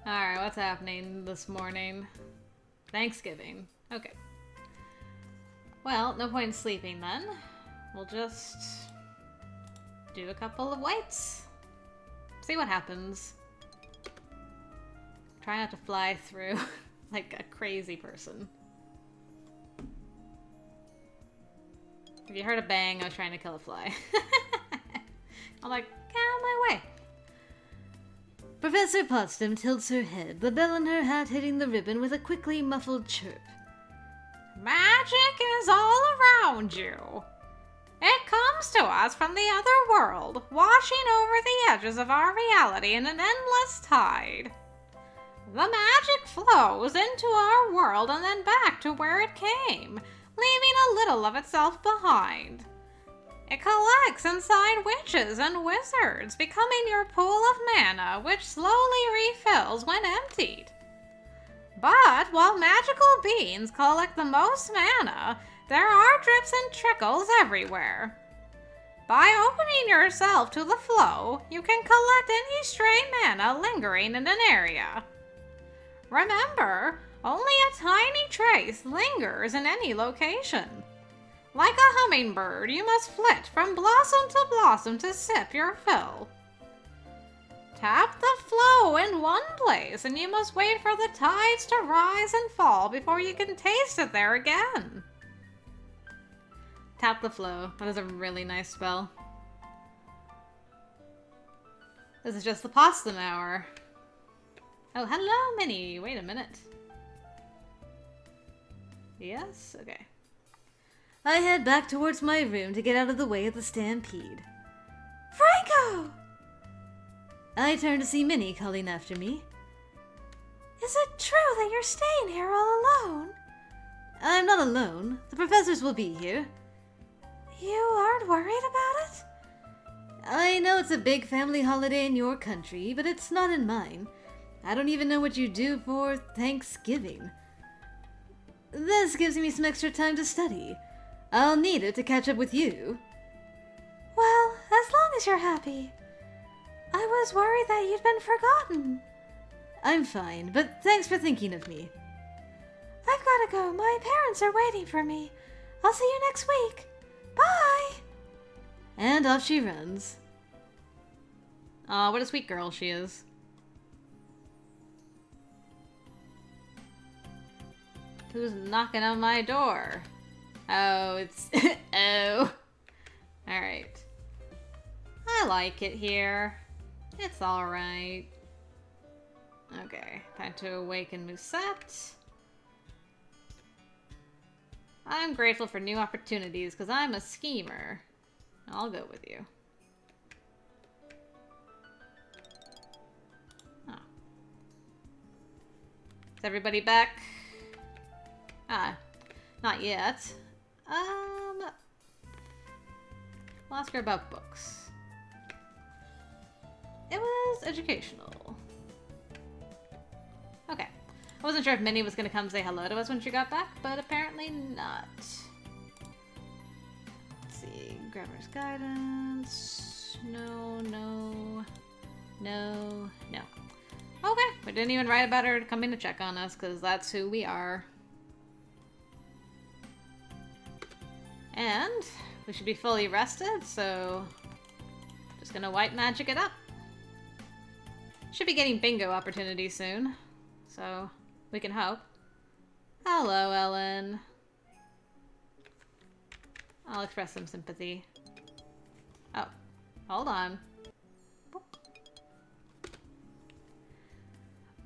Alright, what's happening this morning? Thanksgiving. Okay. Well, no point in sleeping then. We'll just do a couple of whites. See what happens. Try not to fly through like a crazy person. If you heard a bang, I was trying to kill a fly. I'm like, get out of my way. Professor Potsdam tilts her head, the bell in her hat hitting the ribbon with a quickly muffled chirp. Magic is all around you. It comes to us from the other world, washing over the edges of our reality in an endless tide. The magic flows into our world and then back to where it came, leaving a little of itself behind. It collects inside witches and wizards, becoming your pool of mana, which slowly refills when emptied. But while magical beings collect the most mana, there are drips and trickles everywhere. By opening yourself to the flow, you can collect any stray mana lingering in an area. Remember, only a tiny trace lingers in any location. Like a hummingbird, you must flit from blossom to sip your fill. Tap the flow in one place, and you must wait for the tides to rise and fall before you can taste it there again. Tap the flow. That is a really nice spell. This is just the Potsdam hour. Oh, hello, Minnie. Wait a minute. Yes? Okay. I head back towards my room to get out of the way of the stampede. Franco! I turn to see Minnie calling after me. Is it true that you're staying here all alone? I'm not alone. The professors will be here. You aren't worried about it? I know it's a big family holiday in your country, but it's not in mine. I don't even know what you do for Thanksgiving. This gives me some extra time to study. I'll need it to catch up with you. Well, as long as you're happy. I was worried that you'd been forgotten. I'm fine, but thanks for thinking of me. I've gotta go. My parents are waiting for me. I'll see you next week. Bye! And off she runs. Aw, what a sweet girl she is. Who's knocking on my door? Oh, it's... oh. Alright. I like it here. It's alright. Okay, time to awaken Musette. I'm grateful for new opportunities, because I'm a schemer. I'll go with you. Oh. Is everybody back? Ah, not yet. We'll ask her about books. It was educational. Okay. I wasn't sure if Minnie was gonna come say hello to us when she got back, but apparently not. Let's see. Grammar's guidance. No, no. No, no. Okay. We didn't even write about her coming to check on us, because that's who we are. And we should be fully rested, so just gonna white magic it up. Should be getting bingo opportunities soon, so we can hope. Hello, Ellen. I'll express some sympathy. Oh, hold on.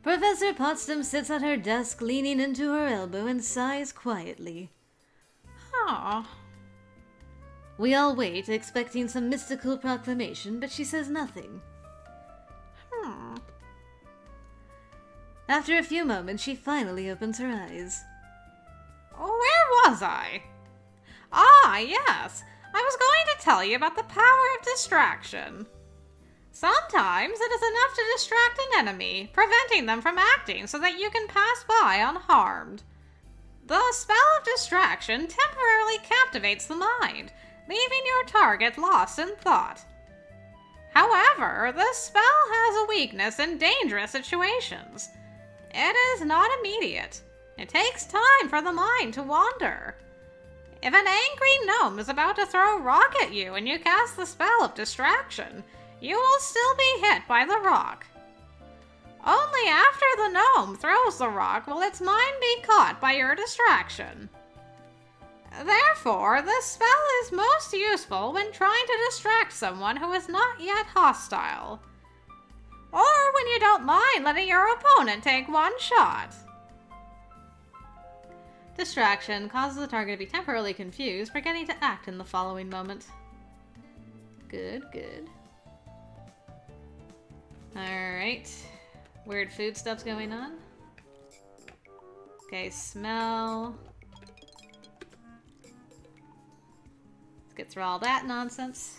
Professor Potsdam sits at her desk, leaning into her elbow and sighs quietly. Aw. We all wait, expecting some mystical proclamation, but she says nothing. After a few moments, she finally opens her eyes. Where was I? Ah, yes. I was going to tell you about the power of distraction. Sometimes it is enough to distract an enemy, preventing them from acting so that you can pass by unharmed. The spell of distraction temporarily captivates the mind, leaving your target lost in thought. However, this spell has a weakness in dangerous situations. It is not immediate. It takes time for the mind to wander. If an angry gnome is about to throw a rock at you and you cast the spell of distraction, you will still be hit by the rock. Only after the gnome throws the rock will its mind be caught by your distraction. Therefore, this spell is most useful when trying to distract someone who is not yet hostile, or when you don't mind letting your opponent take one shot. Distraction causes the target to be temporarily confused, forgetting to act in the following moment. Good, good. Alright. Weird food stuff's going on. Okay, smell. Let's get through all that nonsense.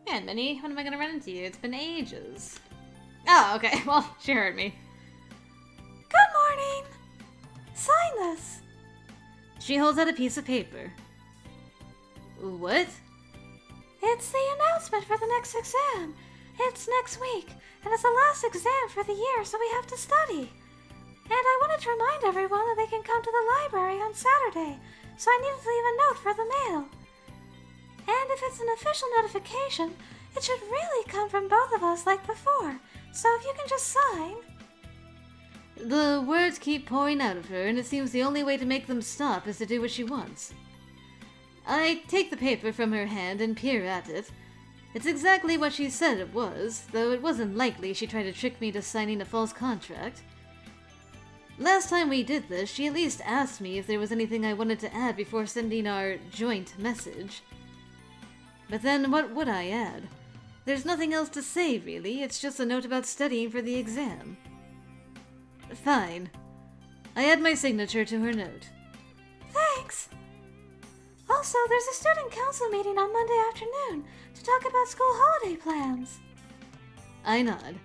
Man, Minnie, when am I gonna run into you? It's been ages. Oh, okay. Well, she heard me. Good morning! Sign this! She holds out a piece of paper. What? It's the announcement for the next exam. It's next week, and it's the last exam for the year, so we have to study. And I wanted to remind everyone that they can come to the library on Saturday, so I needed to leave a note for the mail. And if it's an official notification, it should really come from both of us like before, so if you can just sign. The words keep pouring out of her, and it seems the only way to make them stop is to do what she wants. I take the paper from her hand and peer at it. It's exactly what she said it was, though it wasn't likely she tried to trick me to signing a false contract. Last time we did this, she at least asked me if there was anything I wanted to add before sending our joint message. But then what would I add? There's nothing else to say, really. It's just a note about studying for the exam. Fine. I add my signature to her note. Thanks! Also, there's a student council meeting on Monday afternoon to talk about school holiday plans. I nod.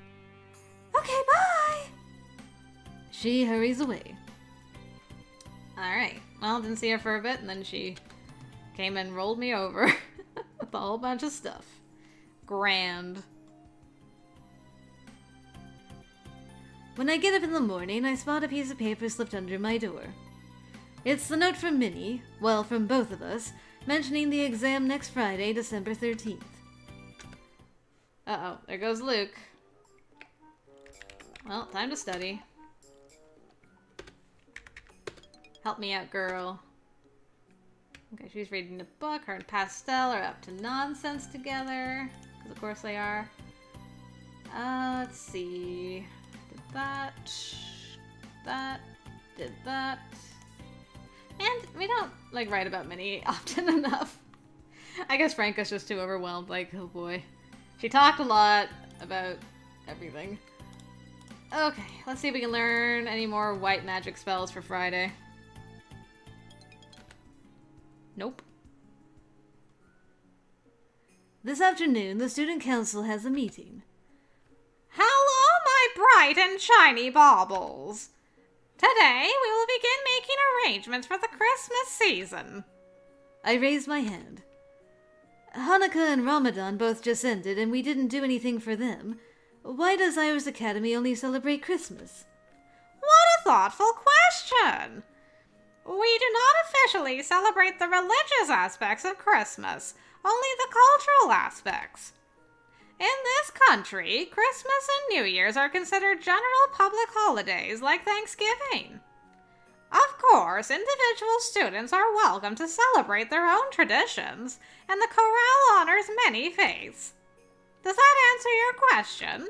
Okay, bye! She hurries away. Alright. Well, didn't see her for a bit, and then she came and rolled me over with a whole bunch of stuff. Grand. When I get up in the morning, I spot a piece of paper slipped under my door. It's the note from Minnie, well, from both of us, mentioning the exam next Friday, December 13th. Uh-oh, there goes Luke. Well, time to study. Help me out, girl. Okay, she's reading a book. Her and Pastel are up to nonsense together. Because of course they are. Let's see. Did that. Did that. And we don't, like, write about Minnie often enough. I guess Franca's just too overwhelmed. Like, oh boy. She talked a lot about everything. Okay, let's see if we can learn any more white magic spells for Friday. Nope. This afternoon, the student council has a meeting. Hello, my bright and shiny baubles. Today, we will begin making arrangements for the Christmas season. I raise my hand. Hanukkah and Ramadan both just ended, and we didn't do anything for them. Why does Iris Academy only celebrate Christmas? What a thoughtful question! We do not officially celebrate the religious aspects of Christmas, only the cultural aspects. In this country, Christmas and New Year's are considered general public holidays like Thanksgiving. Of course, individual students are welcome to celebrate their own traditions, and the chorale honors many faiths. Does that answer your question?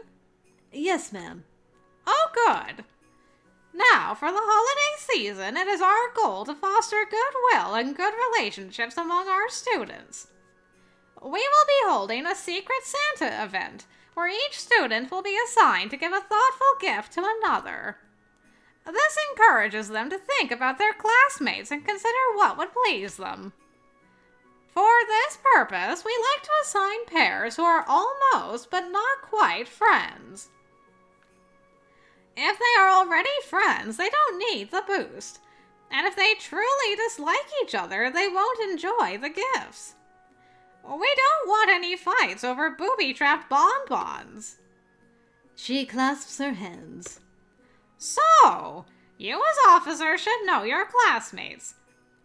Yes, ma'am. Oh, good. Now, for the holiday season, it is our goal to foster goodwill and good relationships among our students. We will be holding a Secret Santa event, where each student will be assigned to give a thoughtful gift to another. This encourages them to think about their classmates and consider what would please them. For this purpose, we like to assign pairs who are almost but not quite friends. If they are already friends, they don't need the boost. And if they truly dislike each other, they won't enjoy the gifts. We don't want any fights over booby-trapped bonbons. She clasps her hands. So, you as officer should know your classmates.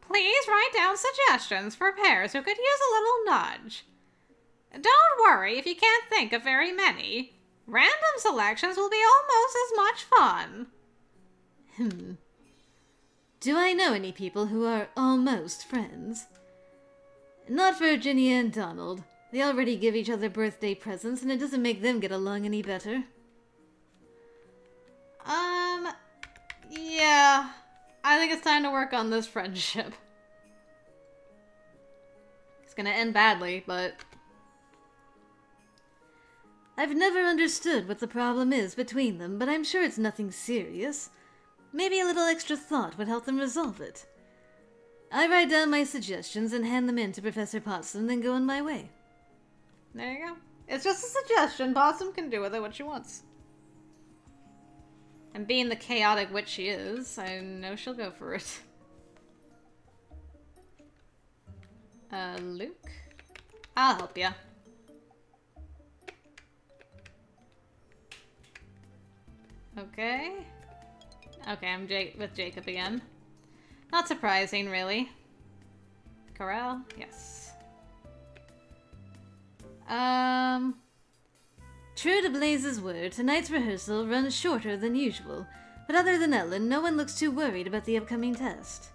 Please write down suggestions for pairs who could use a little nudge. Don't worry if you can't think of very many. Random selections will be almost as much fun. Do I know any people who are almost friends? Not Virginia and Donald. They already give each other birthday presents, and it doesn't make them get along any better. Yeah. I think it's time to work on this friendship. It's gonna end badly, but... I've never understood what the problem is between them, but I'm sure it's nothing serious. Maybe a little extra thought would help them resolve it. I write down my suggestions and hand them in to Professor Potsdam, then go on my way. There you go. It's just a suggestion. Possum can do with it what she wants. And being the chaotic witch she is, I know she'll go for it. Luke? I'll help ya. Okay. Okay, I'm with Jacob again. Not surprising, really. Corral? Yes. True to Blaze's word, tonight's rehearsal runs shorter than usual, but other than Ellen, no one looks too worried about the upcoming test.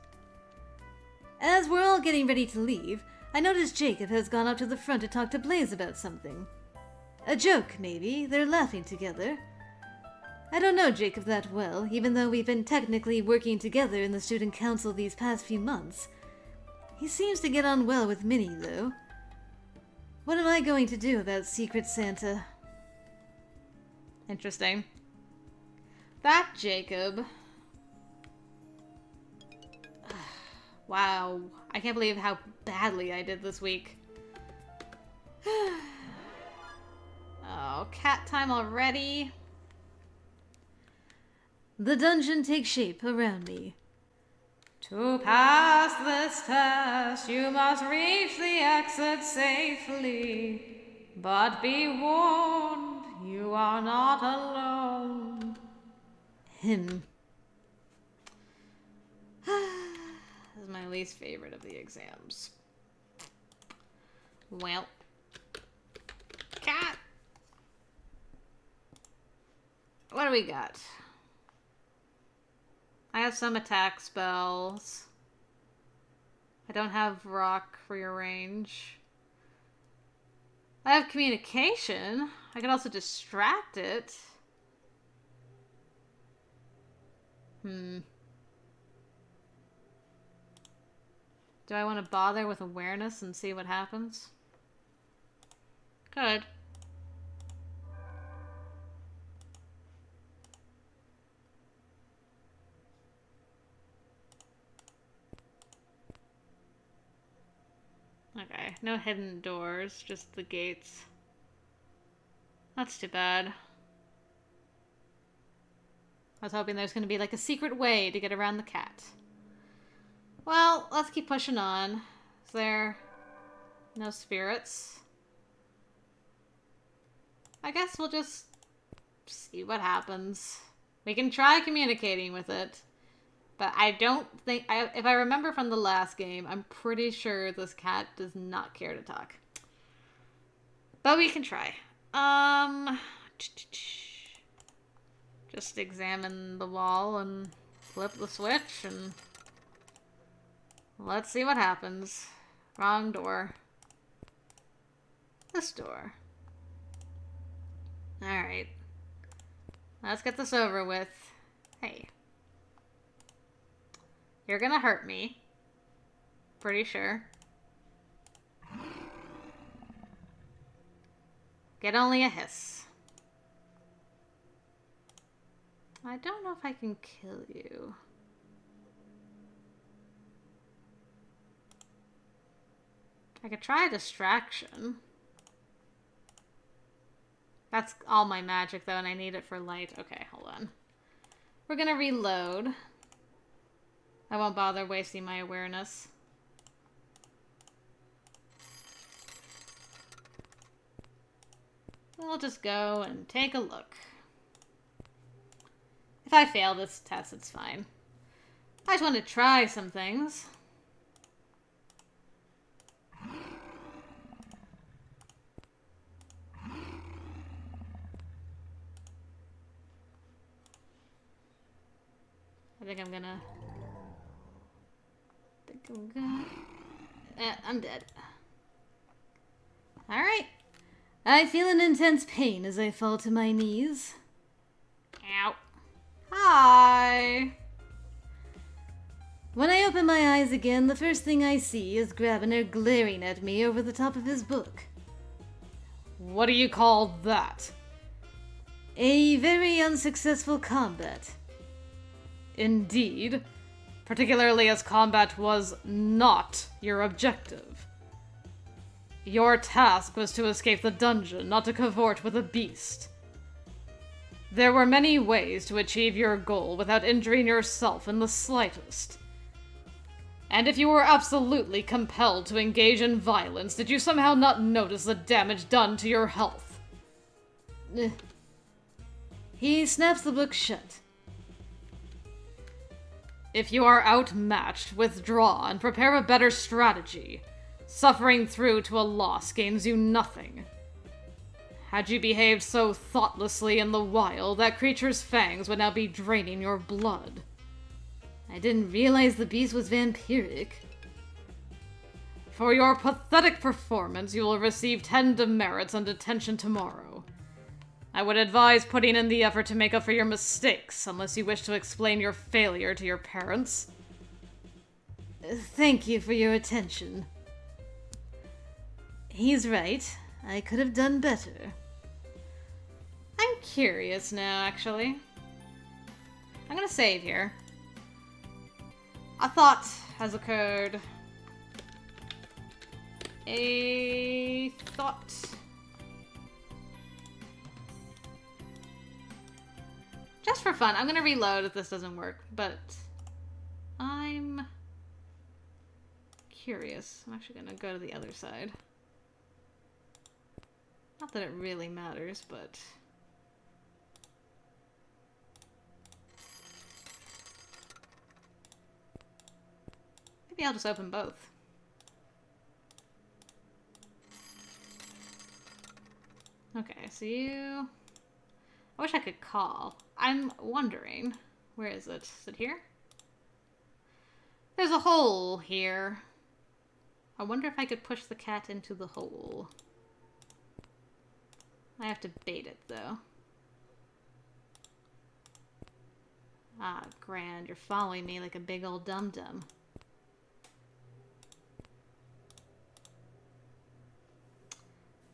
As we're all getting ready to leave, I notice Jacob has gone up to the front to talk to Blaze about something. A joke, maybe. They're laughing together. I don't know Jacob that well, even though we've been technically working together in the student council these past few months. He seems to get on well with Minnie, though. What am I going to do about Secret Santa? Interesting. That Jacob. Wow. I can't believe how badly I did this week. Oh, cat time already. The dungeon takes shape around me. To pass this test, you must reach the exit safely. But be warned, you are not alone. Him. This is my least favorite of the exams. Well. Cat. What do we got? I have some attack spells. I don't have rock for your range. I have communication. I could also distract it. Do I want to bother with awareness and see what happens? Good. Okay, no hidden doors, just the gates. That's too bad. I was hoping there's going to be like a secret way to get around the cat. Well, let's keep pushing on. Is there no spirits? I guess we'll just see what happens. We can try communicating with it. But I don't think... if I remember from the last game, I'm pretty sure this cat does not care to talk. But we can try. Just examine the wall and flip the switch and... let's see what happens. Wrong door. This door. Alright. Let's get this over with. Hey. You're gonna hurt me. Pretty sure. Get only a hiss. I don't know if I can kill you. I could try a distraction. That's all my magic though, and I need it for light. Okay, hold on. We're gonna reload. I won't bother wasting my awareness. we'll just go and take a look. If I fail this test, it's fine. I just want to try some things. I'm dead. Alright. I feel an intense pain as I fall to my knees. Ow. Hi. When I open my eyes again, the first thing I see is Grabiner glaring at me over the top of his book. What do you call that? A very unsuccessful combat. Indeed. Particularly as combat was not your objective. Your task was to escape the dungeon, not to cavort with a beast. There were many ways to achieve your goal without injuring yourself in the slightest. And if you were absolutely compelled to engage in violence, did you somehow not notice the damage done to your health? He snaps the book shut. If you are outmatched, withdraw and prepare a better strategy. Suffering through to a loss gains you nothing. Had you behaved so thoughtlessly in the wild, that creature's fangs would now be draining your blood. I didn't realize the beast was vampiric. For your pathetic performance, you will receive 10 demerits and detention tomorrow. I would advise putting in the effort to make up for your mistakes, unless you wish to explain your failure to your parents. Thank you for your attention. He's right. I could have done better. I'm curious now, actually. I'm gonna save here. A thought has occurred. A thought. Just for fun, I'm gonna reload if this doesn't work, but I'm curious. I'm actually gonna go to the other side. Not that it really matters, but maybe I'll just open both. Okay, so you... I wish I could call. I'm wondering... Where is it? Is it here? There's a hole here. I wonder if I could push the cat into the hole. I have to bait it, though. Ah, grand. You're following me like a big old dum-dum.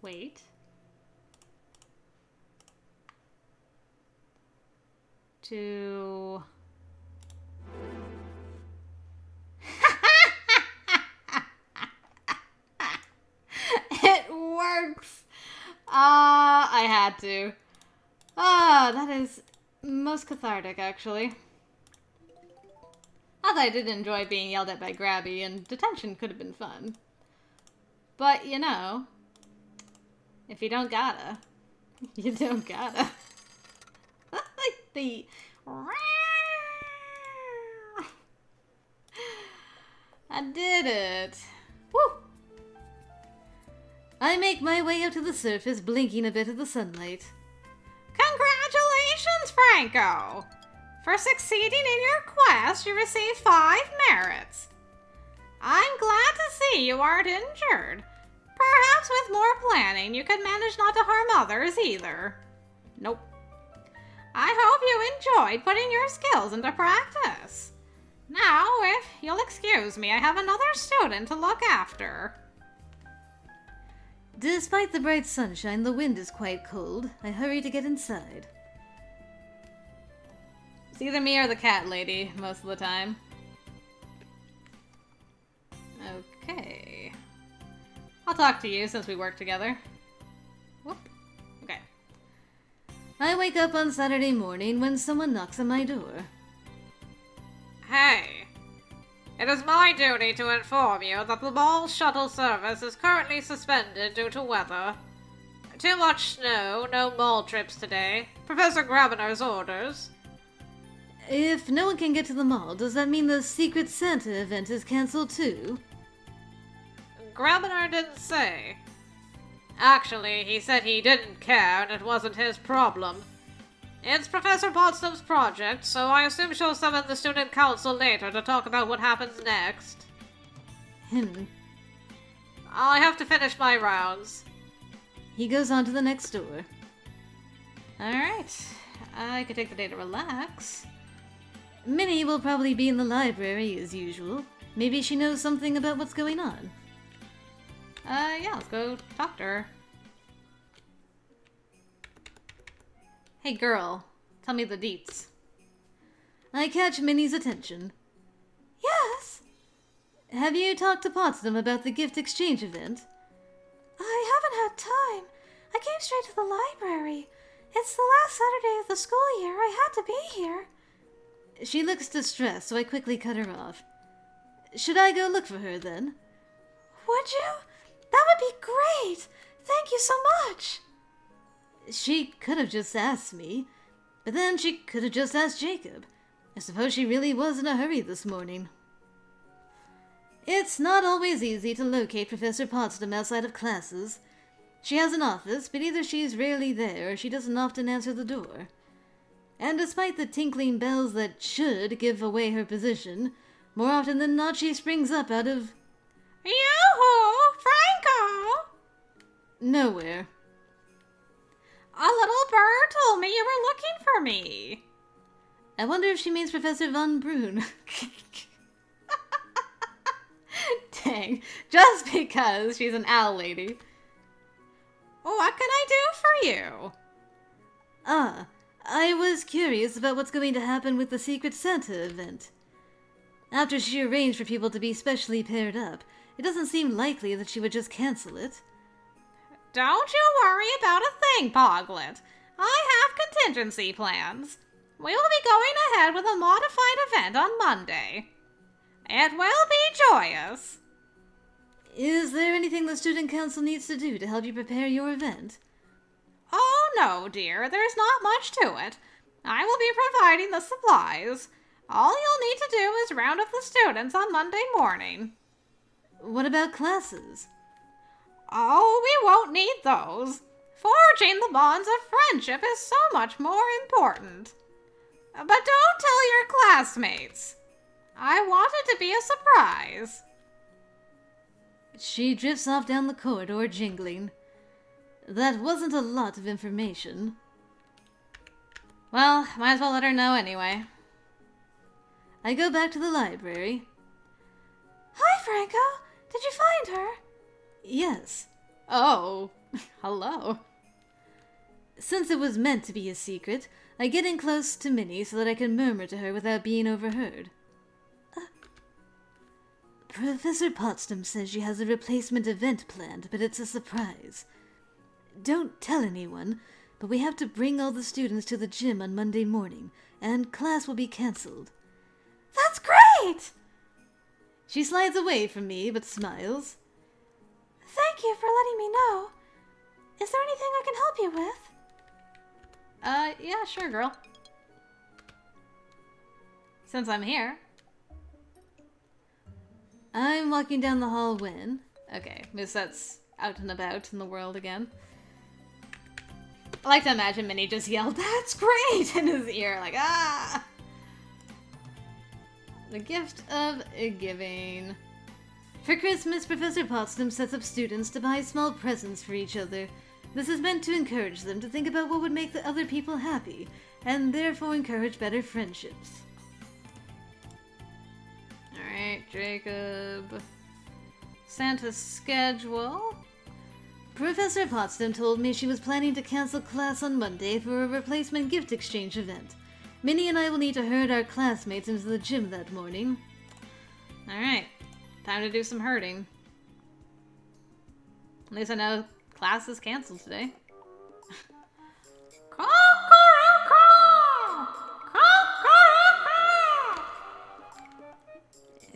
Wait. To... It works! I had to. That is most cathartic, actually. Not that I did enjoy being yelled at by Grabby, and detention could have been fun. But, you know, if you don't gotta, you don't gotta. Like the... I did it. Woo! I make my way up to the surface, blinking a bit at the sunlight. Congratulations, Franco! For succeeding in your quest, you receive 5 merits. I'm glad to see you aren't injured. Perhaps with more planning, you could manage not to harm others either. Nope. I hope you enjoyed putting your skills into practice. Now, if you'll excuse me, I have another student to look after. Despite the bright sunshine, the wind is quite cold. I hurry to get inside. It's either me or the cat lady most of the time. Okay. I'll talk to you since we work together. Whoop. Okay. I wake up on Saturday morning when someone knocks on my door. Hey, it is my duty to inform you that the mall shuttle service is currently suspended due to weather. Too much snow, no mall trips today. Professor Gravener's orders. If no one can get to the mall, does that mean the Secret Santa event is cancelled too? Gravener didn't say. Actually, he said he didn't care and it wasn't his problem. It's Professor Potsdam's project, so I assume she'll summon the student council later to talk about what happens next. I have to finish my rounds. He goes on to the next door. Alright. I could take the day to relax. Minnie will probably be in the library as usual. Maybe she knows something about what's going on. Yeah, let's go talk to her. Hey girl, tell me the deets. I catch Minnie's attention. Yes? Have you talked to Potsdam about the gift exchange event? I haven't had time. I came straight to the library. It's the last Saturday of the school year. I had to be here. She looks distressed, so I quickly cut her off. Should I go look for her then? Would you? That would be great. Thank you so much. She could have just asked me, but then she could have just asked Jacob. I suppose she really was in a hurry this morning. It's not always easy to locate Professor Potsdam outside of classes. She has an office, but either she's rarely there or she doesn't often answer the door. And despite the tinkling bells that should give away her position, more often than not she springs up out of Yoo-hoo! Franco! nowhere. A little bird told me you were looking for me. I wonder if she means Professor Von Brun. Dang, just because she's an owl lady. What can I do for you? I was curious about what's going to happen with the Secret Santa event. After she arranged for people to be specially paired up, it doesn't seem likely that she would just cancel it. Don't you worry about a thing, Poglet. I have contingency plans. We will be going ahead with a modified event on Monday. It will be joyous. Is there anything the student council needs to do to help you prepare your event? Oh, no, dear. There's not much to it. I will be providing the supplies. All you'll need to do is round up the students on Monday morning. What about classes? Oh, we won't need those. Forging the bonds of friendship is so much more important. But don't tell your classmates. I want it to be a surprise. She drifts off down the corridor, jingling. That wasn't a lot of information. Well, might as well let her know anyway. I go back to the library. Hi, Franco. Did you find her? Yes. Oh, hello. Since it was meant to be a secret, I get in close to Minnie so that I can murmur to her without being overheard. Professor Potsdam says she has a replacement event planned, but it's a surprise. Don't tell anyone, but we have to bring all the students to the gym on Monday morning, and class will be cancelled. That's great! She slides away from me, but smiles. Thank you for letting me know. Is there anything I can help you with? Yeah, sure, girl. Since I'm here. I'm walking down the hall when... Okay, Moussette's out and about in the world again. I like to imagine Minnie just yelled, "That's great!" in his ear, like, ah! The gift of giving. For Christmas, Professor Potsdam sets up students to buy small presents for each other. This is meant to encourage them to think about what would make the other people happy, and therefore encourage better friendships. Alright, Jacob. Santa's schedule. Professor Potsdam told me she was planning to cancel class on Monday for a replacement gift exchange event. Minnie and I will need to herd our classmates into the gym that morning. Alright, time to do some herding. At least I know class is canceled today.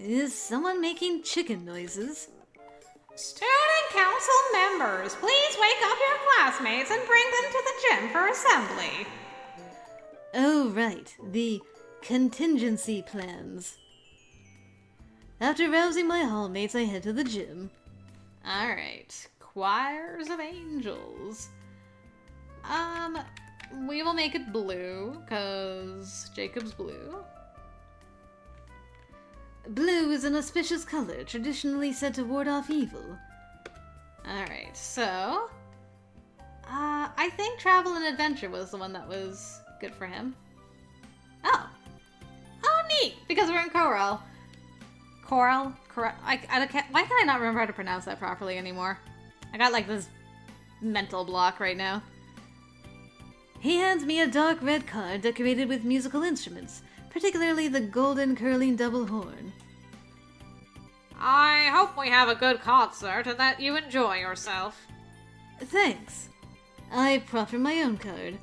Is someone making chicken noises? Student council member members, please wake up your classmates and bring them to the gym for assembly. Oh, right. The contingency plans. After rousing my hallmates, I head to the gym. Alright. Choirs of angels. We will make it blue, because Jacob's blue. Blue is an auspicious color, traditionally said to ward off evil. Alright, so... I think travel and adventure was the one that was good for him. Oh. Oh, neat! Because we're in Coral. Coral? Why can I not remember how to pronounce that properly anymore? I got like this mental block right now. He hands me a dark red card decorated with musical instruments, particularly the golden curling double horn. I hope we have a good concert and that you enjoy yourself. Thanks. I proffer my own card.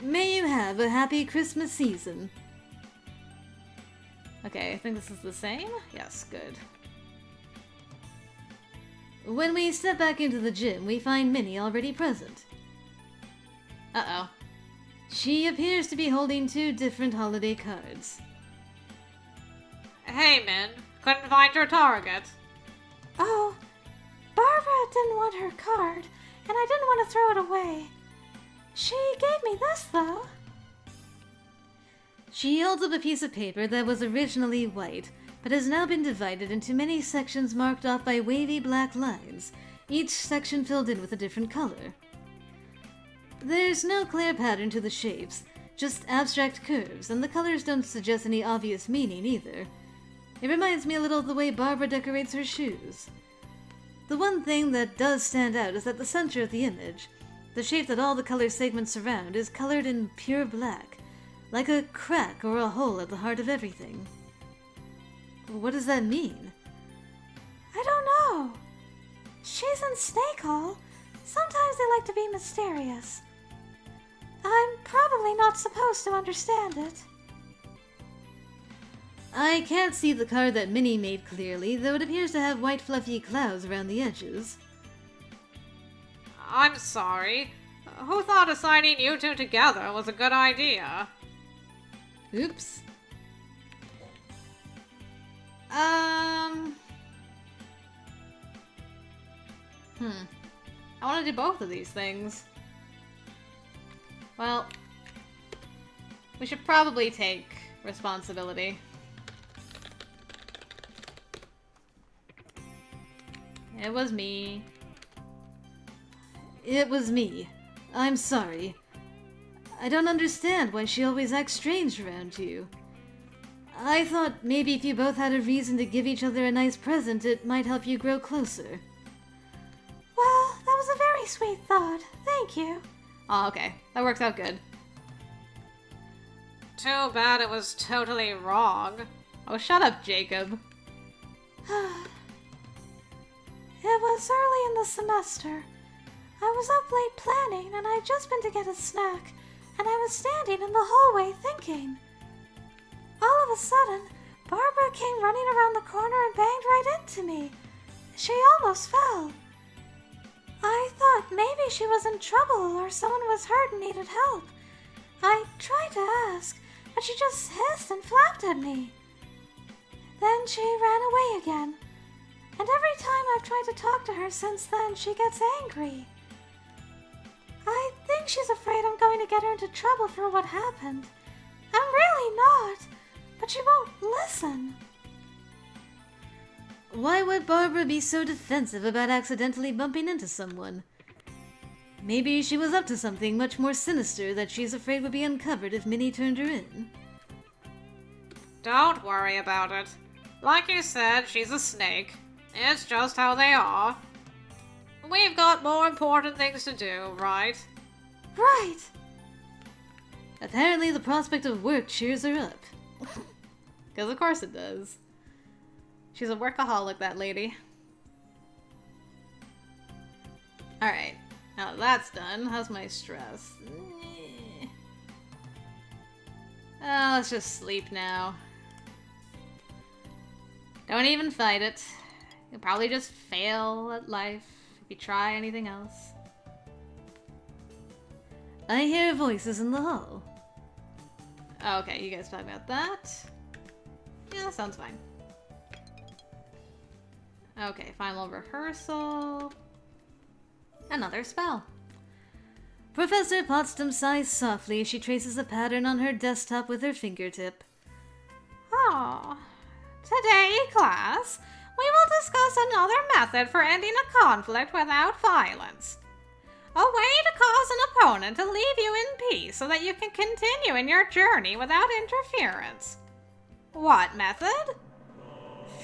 May you have a happy Christmas season. Okay, I think this is the same? Yes, good. When we step back into the gym, we find Minnie already present. Uh-oh. She appears to be holding 2 different holiday cards. Hey, Min. Couldn't find your target. Oh, Barbara didn't want her card, and I didn't want to throw it away. She gave me this, though. She holds up a piece of paper that was originally white, but has now been divided into many sections marked off by wavy black lines, each section filled in with a different color. There's no clear pattern to the shapes, just abstract curves, and the colors don't suggest any obvious meaning either. It reminds me a little of the way Barbara decorates her shoes. The one thing that does stand out is that the center of the image, the shape that all the color segments surround, is colored in pure black, like a crack or a hole at the heart of everything. What does that mean? I don't know. She's in Snake Hall. Sometimes they like to be mysterious. I'm probably not supposed to understand it. I can't see the card that Minnie made clearly, though it appears to have white fluffy clouds around the edges. I'm sorry. Who thought assigning you 2 together was a good idea? Oops. I want to do both of these things. Well, we should probably take responsibility. It was me. It was me. I'm sorry. I don't understand why she always acts strange around you. I thought maybe if you both had a reason to give each other a nice present, it might help you grow closer. Well, that was a very sweet thought. Thank you. Oh, okay. That works out good. Too bad it was totally wrong. Oh, shut up, Jacob. It was early in the semester. I was up late planning, and I'd just been to get a snack, and I was standing in the hallway thinking. All of a sudden, Barbara came running around the corner and banged right into me. She almost fell. I thought maybe she was in trouble or someone was hurt and needed help. I tried to ask, but she just hissed and flapped at me. Then she ran away again. And every time I've tried to talk to her since then, she gets angry. I think she's afraid I'm going to get her into trouble for what happened. I'm really not, but she won't listen. Why would Barbara be so defensive about accidentally bumping into someone? Maybe she was up to something much more sinister that she's afraid would be uncovered if Minnie turned her in. Don't worry about it. Like you said, she's a snake. It's just how they are. We've got more important things to do, right? Right. Apparently the prospect of work cheers her up. Because of course it does. She's a workaholic, that lady. Alright. Now that that's done, how's my stress? Oh, let's just sleep now. Don't even fight it. You'll probably just fail at life. Maybe try anything else. I hear voices in the hall. Oh, okay, you guys talk about that. Yeah, that sounds fine. Okay, final rehearsal. Another spell. Professor Potsdam sighs softly as she traces a pattern on her desktop with her fingertip. Oh, today, class, we will discuss another method for ending a conflict without violence. A way to cause an opponent to leave you in peace so that you can continue in your journey without interference. What method?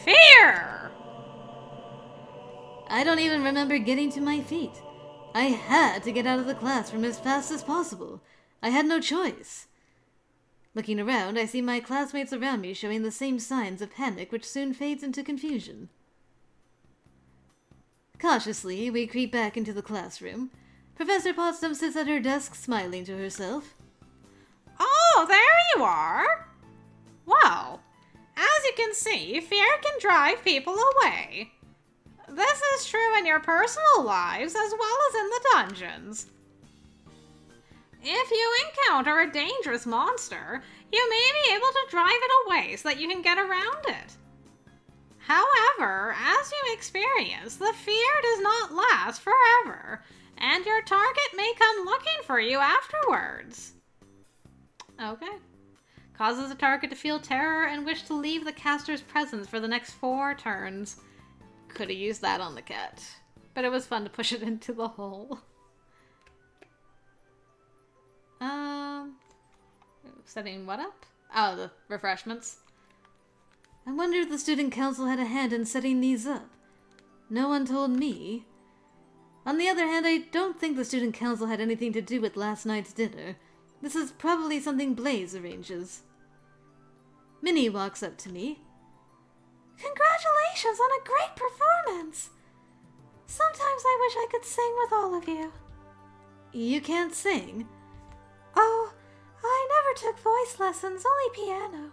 Fear! I don't even remember getting to my feet. I had to get out of the classroom as fast as possible. I had no choice. Looking around, I see my classmates around me showing the same signs of panic, which soon fades into confusion. Cautiously, we creep back into the classroom. Professor Potsdam sits at her desk smiling to herself. Oh, there you are! Well, as you can see, fear can drive people away. This is true in your personal lives as well as in the dungeons. If you encounter a dangerous monster, you may be able to drive it away so that you can get around it. However, as you experience, the fear does not last forever, and your target may come looking for you afterwards. Okay. Causes a target to feel terror and wish to leave the caster's presence for the next 4 turns. Could have used that on the cat, but it was fun to push it into the hole. Setting what up? Oh, the refreshments. I wonder if the student council had a hand in setting these up. No one told me. On the other hand, I don't think the student council had anything to do with last night's dinner. This is probably something Blaze arranges. Minnie walks up to me. Congratulations on a great performance! Sometimes I wish I could sing with all of you. You can't sing? Oh, I never took voice lessons, only piano.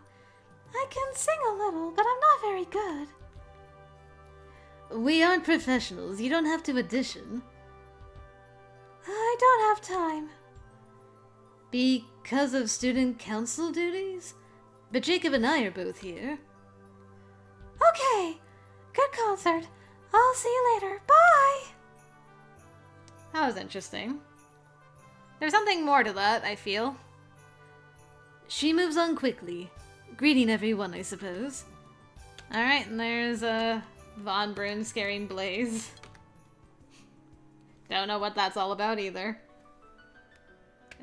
I can sing a little, but I'm not very good. We aren't professionals. You don't have to audition. I don't have time. Because of student council duties? But Jacob and I are both here. Okay, good concert. I'll see you later. Bye! That was interesting. There's something more to that, I feel. She moves on quickly, greeting everyone, I suppose. Alright, and there's Von Brun scaring Blaze. Don't know what that's all about either.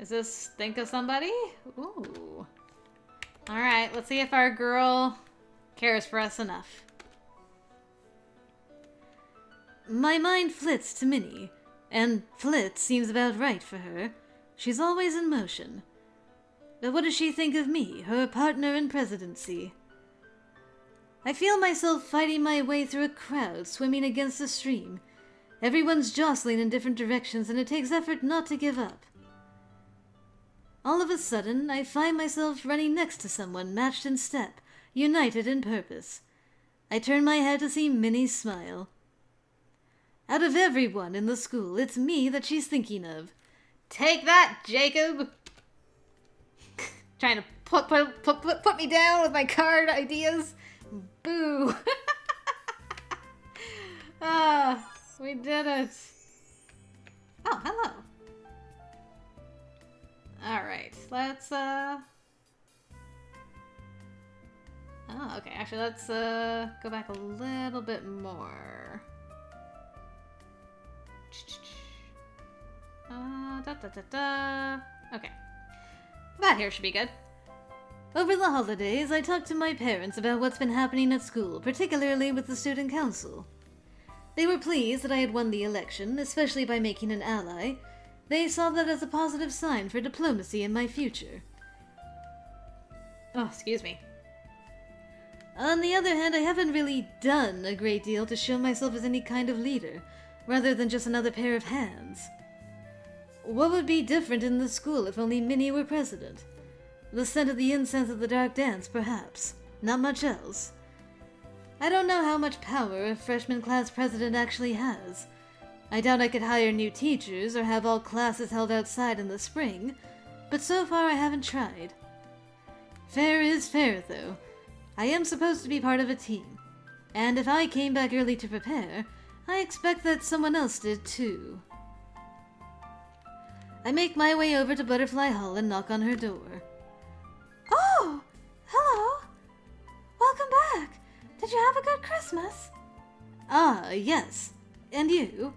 Is this think of somebody? Ooh. Alright, let's see if our girl cares for us enough. My mind flits to Minnie, and flit seems about right for her. She's always in motion. But what does she think of me, her partner in presidency? I feel myself fighting my way through a crowd, swimming against a stream. Everyone's jostling in different directions, and it takes effort not to give up. All of a sudden, I find myself running next to someone matched in step, united in purpose. I turn my head to see Minnie smile. Out of everyone in the school, it's me that she's thinking of. Take that, Jacob! Trying to put me down with my card ideas. Boo! Ah, we did it. Oh, hello. Alright, let's, Oh, okay, actually, let's, go back a little bit more. Okay. That here should be good. Over the holidays, I talked to my parents about what's been happening at school, particularly with the student council. They were pleased that I had won the election, especially by making an ally. They saw that as a positive sign for diplomacy in my future. Oh, excuse me. On the other hand, I haven't really done a great deal to show myself as any kind of leader, rather than just another pair of hands. What would be different in the school if only Minnie were president? The scent of the incense at the dark dance, perhaps. Not much else. I don't know how much power a freshman class president actually has. I doubt I could hire new teachers or have all classes held outside in the spring, but so far I haven't tried. Fair is fair, though. I am supposed to be part of a team, and if I came back early to prepare, I expect that someone else did too. I make my way over to Butterfly Hall and knock on her door. Oh, hello. Welcome back. Did you have a good Christmas? Ah, yes. And you?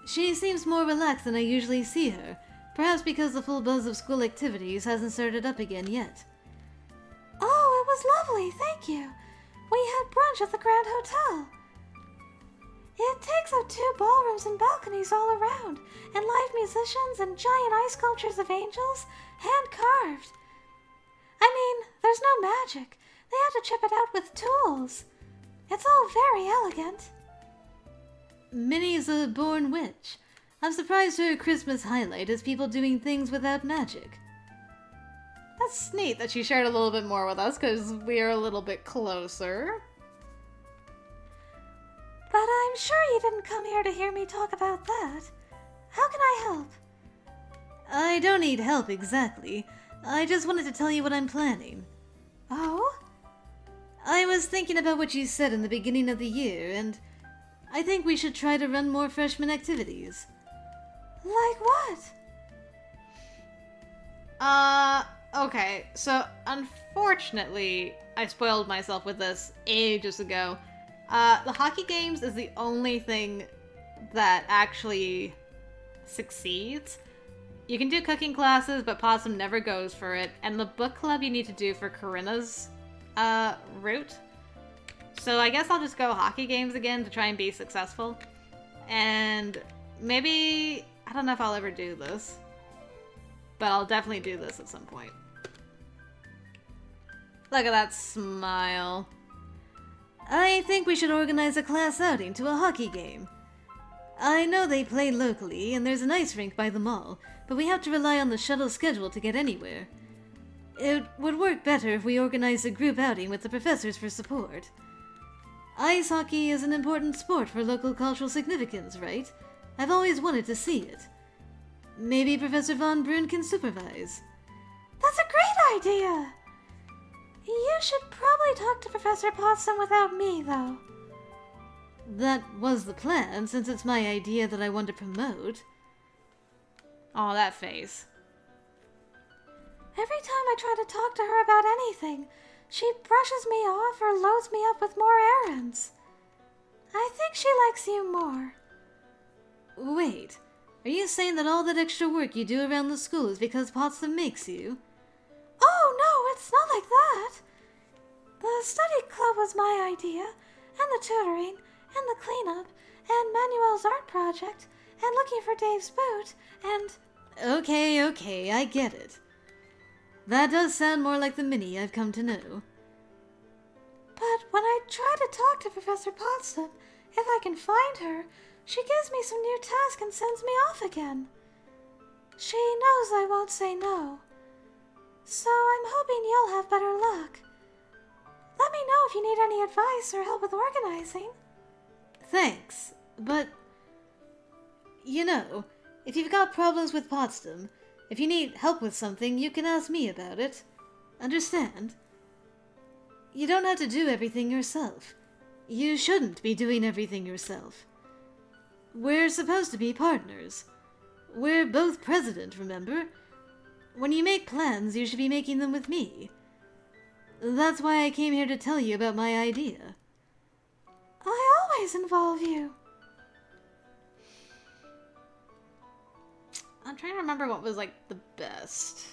She seems more relaxed than I usually see her, perhaps because the full buzz of school activities hasn't started up again yet. Oh, it was lovely, thank you. We had brunch at the Grand Hotel. It takes up 2 ballrooms and balconies all around, and live musicians and giant ice sculptures of angels, hand-carved. I mean, there's no magic. They had to chip it out with tools. It's all very elegant. Minnie's a born witch. I'm surprised her Christmas highlight is people doing things without magic. That's neat that she shared a little bit more with us, because we are a little bit closer. But I'm sure you didn't come here to hear me talk about that. How can I help? I don't need help exactly. I just wanted to tell you what I'm planning. Oh? I was thinking about what you said in the beginning of the year, and I think we should try to run more freshman activities. Like what? Okay, so unfortunately, I spoiled myself with this ages ago. The hockey games is the only thing that actually succeeds. You can do cooking classes, but Possum never goes for it, and the book club you need to do for Corinna's, route. So I guess I'll just go hockey games again to try and be successful. And maybe, I don't know if I'll ever do this, but I'll definitely do this at some point. Look at that smile. I think we should organize a class outing to a hockey game. I know they play locally, and there's an ice rink by the mall, but we have to rely on the shuttle schedule to get anywhere. It would work better if we organized a group outing with the professors for support. Ice hockey is an important sport for local cultural significance, right? I've always wanted to see it. Maybe Professor Von Brun can supervise. That's a great idea! You should probably talk to Professor Possum without me, though. That was the plan, since it's my idea that I want to promote. Oh, that face. Every time I try to talk to her about anything, she brushes me off or loads me up with more errands. I think she likes you more. Wait, are you saying that all that extra work you do around the school is because Potsdam makes you? Oh, no, it's not like that. The study club was my idea, and the tutoring, and the cleanup, and Manuel's art project, and looking for Dave's boot, and... Okay, I get it. That does sound more like the Minnie I've come to know. But when I try to talk to Professor Potsdam, if I can find her, she gives me some new task and sends me off again. She knows I won't say no. So I'm hoping you'll have better luck. Let me know if you need any advice or help with organizing. Thanks, but... You know, if you've got problems with Potsdam, if you need help with something, you can ask me about it. Understand? You don't have to do everything yourself. You shouldn't be doing everything yourself. We're supposed to be partners. We're both president, remember? When you make plans, you should be making them with me. That's why I came here to tell you about my idea. I always involve you. I'm trying to remember what was, like, the best.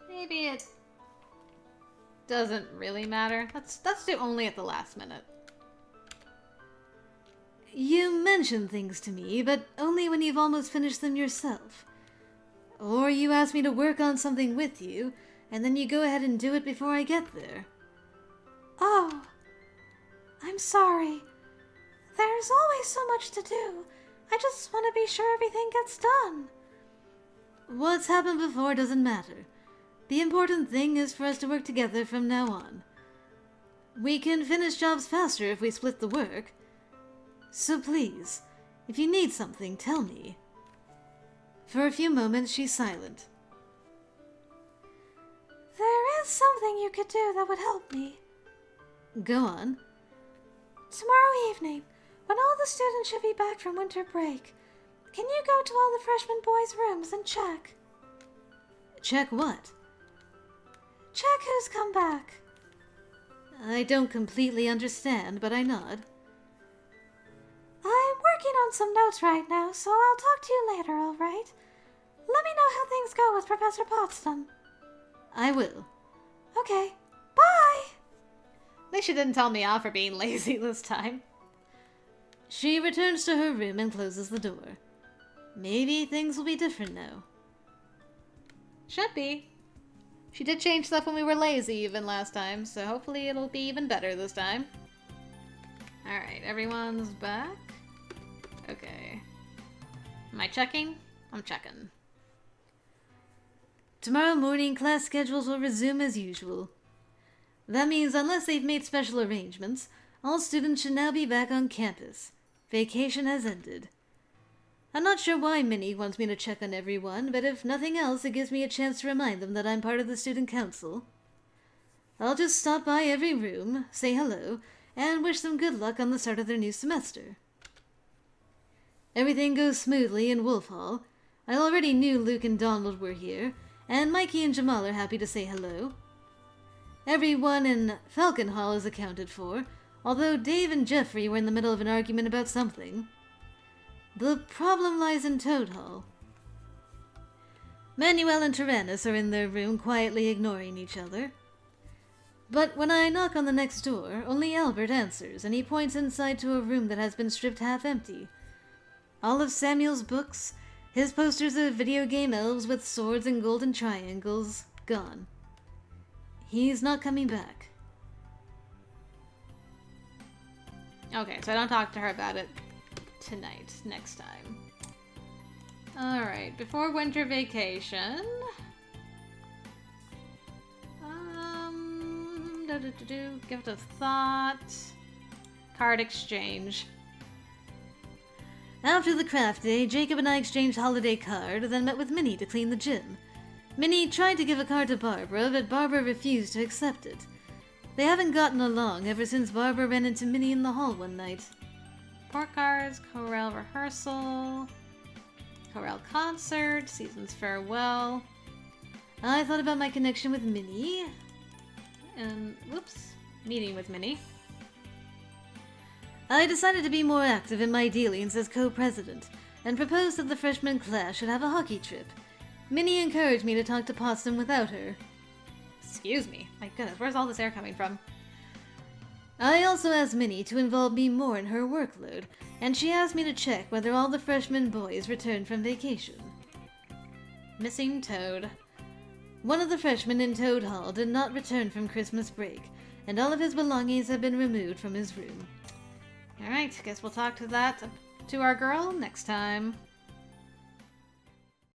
Maybe it doesn't really matter. Let's do only at the last minute. You mention things to me, but only when you've almost finished them yourself. Or you ask me to work on something with you, and then you go ahead and do it before I get there. Oh, I'm sorry. There's always so much to do. I just want to be sure everything gets done. What's happened before doesn't matter. The important thing is for us to work together from now on. We can finish jobs faster if we split the work. So please, if you need something, tell me. For a few moments, she's silent. There is something you could do that would help me. Go on. Tomorrow evening, when all the students should be back from winter break, can you go to all the freshman boys' rooms and check? Check what? Check who's come back. I don't completely understand, but I nod. I'm working on some notes right now, so I'll talk to you later, alright? Let me know how things go with Professor Potsdam. I will. Okay, bye! At least she didn't tell me off for being lazy this time. She returns to her room and closes the door. Maybe things will be different now. Should be. She did change stuff when we were lazy even last time, so hopefully it'll be even better this time. Alright, everyone's back. Okay. Am I checking? I'm checking. Tomorrow morning, class schedules will resume as usual. That means unless they've made special arrangements, all students should now be back on campus. Vacation has ended. I'm not sure why Minnie wants me to check on everyone, but if nothing else, it gives me a chance to remind them that I'm part of the student council. I'll just stop by every room, say hello, and wish them good luck on the start of their new semester. Everything goes smoothly in Wolf Hall. I already knew Luke and Donald were here, and Mikey and Jamal are happy to say hello. Everyone in Falcon Hall is accounted for, although Dave and Jeffrey were in the middle of an argument about something. The problem lies in Toad Hall. Manuel and Tyrannus are in their room quietly ignoring each other. But when I knock on the next door, only Albert answers, and he points inside to a room that has been stripped half empty. All of Samuel's books, his posters of video game elves with swords and golden triangles, gone. He's not coming back. Okay, so I don't talk to her about it tonight, next time. Alright, before winter vacation... give it a thought. Card exchange. After the craft day, Jacob and I exchanged holiday card, then met with Minnie to clean the gym. Minnie tried to give a card to Barbara, but Barbara refused to accept it. They haven't gotten along ever since Barbara ran into Minnie in the hall one night. Report cards, chorale rehearsal, chorale concert, season's farewell. I thought about my connection with Minnie. And, whoops, meeting with Minnie. I decided to be more active in my dealings as co-president, and proposed that the freshman class should have a hockey trip. Minnie encouraged me to talk to Potsdam without her. Excuse me. My goodness, where's all this air coming from? I also asked Minnie to involve me more in her workload, and she asked me to check whether all the freshman boys returned from vacation. Missing Toad. One of the freshmen in Toad Hall did not return from Christmas break, and all of his belongings have been removed from his room. Alright, guess we'll talk to our girl next time.